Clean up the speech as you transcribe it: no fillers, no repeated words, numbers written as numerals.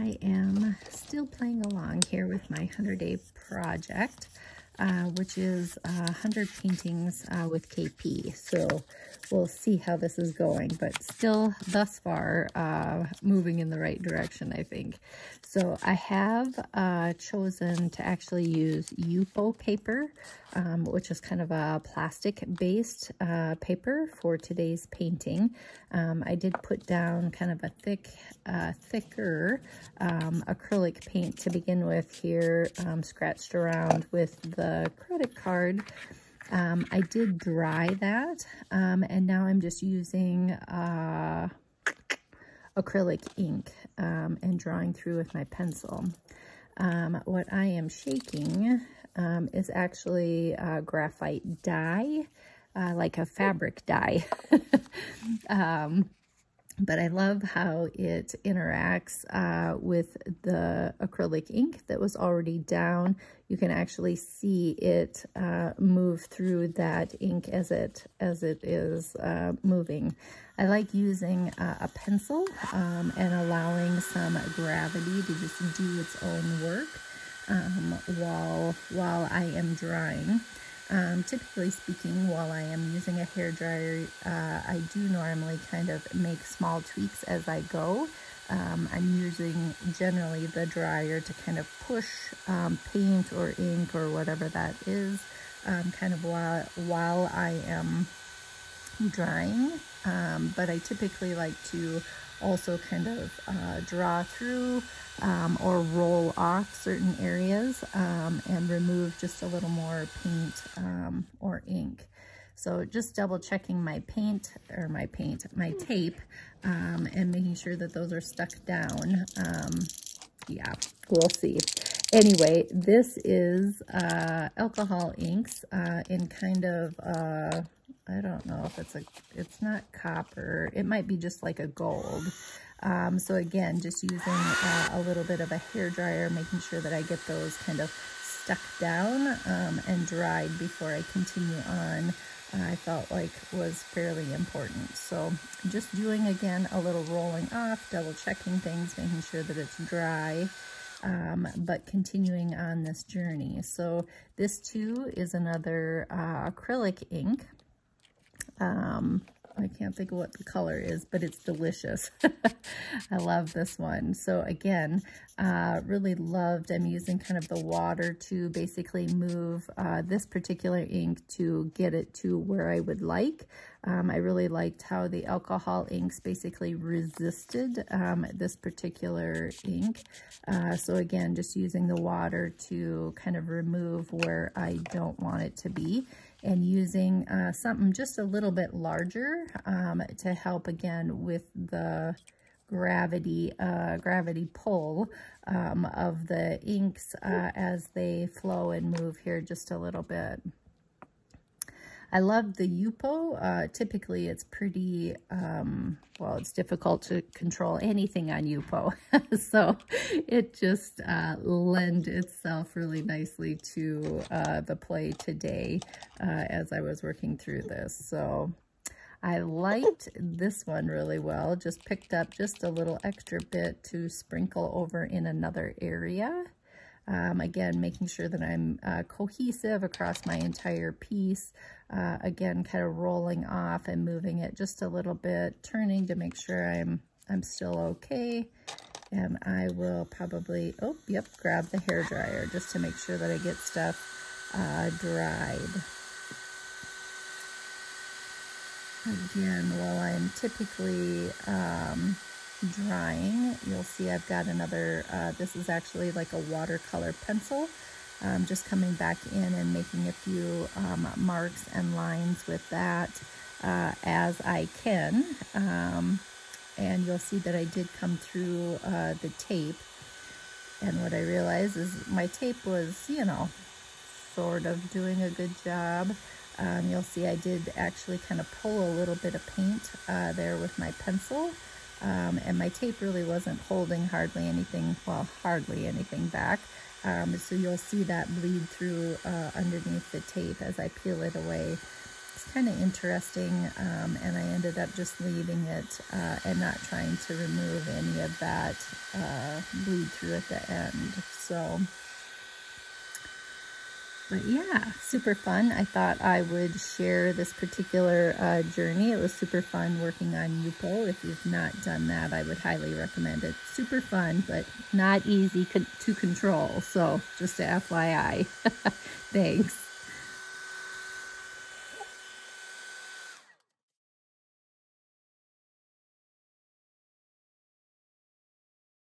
I am still playing along here with my 100-day project, which is 100 paintings with KP. So we'll see how this is going, but still thus far moving in the right direction, I think. So I have chosen to actually use yupo paper, which is kind of a plastic-based paper for today's painting. I did put down kind of a thicker acrylic paint to begin with here, scratched around with the credit card. I did dry that, and now I'm just using acrylic ink and drawing through with my pencil. What I am shaking is actually graphite dye, like a fabric dye. But I love how it interacts with the acrylic ink that was already down. You can actually see it move through that ink as it is moving. I like using a pencil and allowing some gravity to just do its own work while I am drawing. Typically speaking, while I am using a hairdryer, I do normally kind of make small tweaks as I go. I'm using generally the dryer to kind of push paint or ink or whatever that is, kind of while I am drying. But I typically like to also kind of draw through or roll off certain areas and remove just a little more paint or ink. So just double checking my tape and making sure that those are stuck down. Yeah, we'll see. Anyway, this is alcohol inks in kind of I don't know if it's not copper. It might be just like a gold. So again, just using a little bit of a hairdryer, making sure that I get those kind of stuck down and dried before I continue on, I felt like was fairly important. So just doing, again, a little rolling off, double checking things, making sure that it's dry, but continuing on this journey. So this too is another acrylic ink. I can't think of what the color is, but it's delicious. I love this one. So again, really loved, I'm using kind of the water to basically move this particular ink to get it to where I would like. I really liked how the alcohol inks basically resisted this particular ink. So again, just using the water to kind of remove where I don't want it to be, and using something just a little bit larger to help again with the gravity pull of the inks as they flow and move here just a little bit. I love the yupo. Typically it's pretty, well, it's difficult to control anything on yupo. So it just lends itself really nicely to the play today as I was working through this. So I liked this one really well. Just picked up just a little extra bit to sprinkle over in another area. Again, making sure that I'm cohesive across my entire piece. Again, kind of rolling off and moving it just a little bit, turning to make sure I'm still okay. And I will probably, oh, yep, grab the hairdryer just to make sure that I get stuff dried. Again, while I'm typically drying, you'll see I've got another, this is actually like a watercolor pencil. Just coming back in and making a few marks and lines with that as I can. And you'll see that I did come through the tape. And what I realized is my tape was, you know, sort of doing a good job. You'll see I did actually kind of pull a little bit of paint there with my pencil. And my tape really wasn't holding hardly anything back. So you'll see that bleed through underneath the tape as I peel it away. kind of interesting, and I ended up just leaving it and not trying to remove any of that bleed through at the end. So, but yeah, super fun. I thought I would share this particular journey. It was super fun working on yupo. If you've not done that, I would highly recommend it. Super fun, but not easy to control. So just a FYI. Thanks.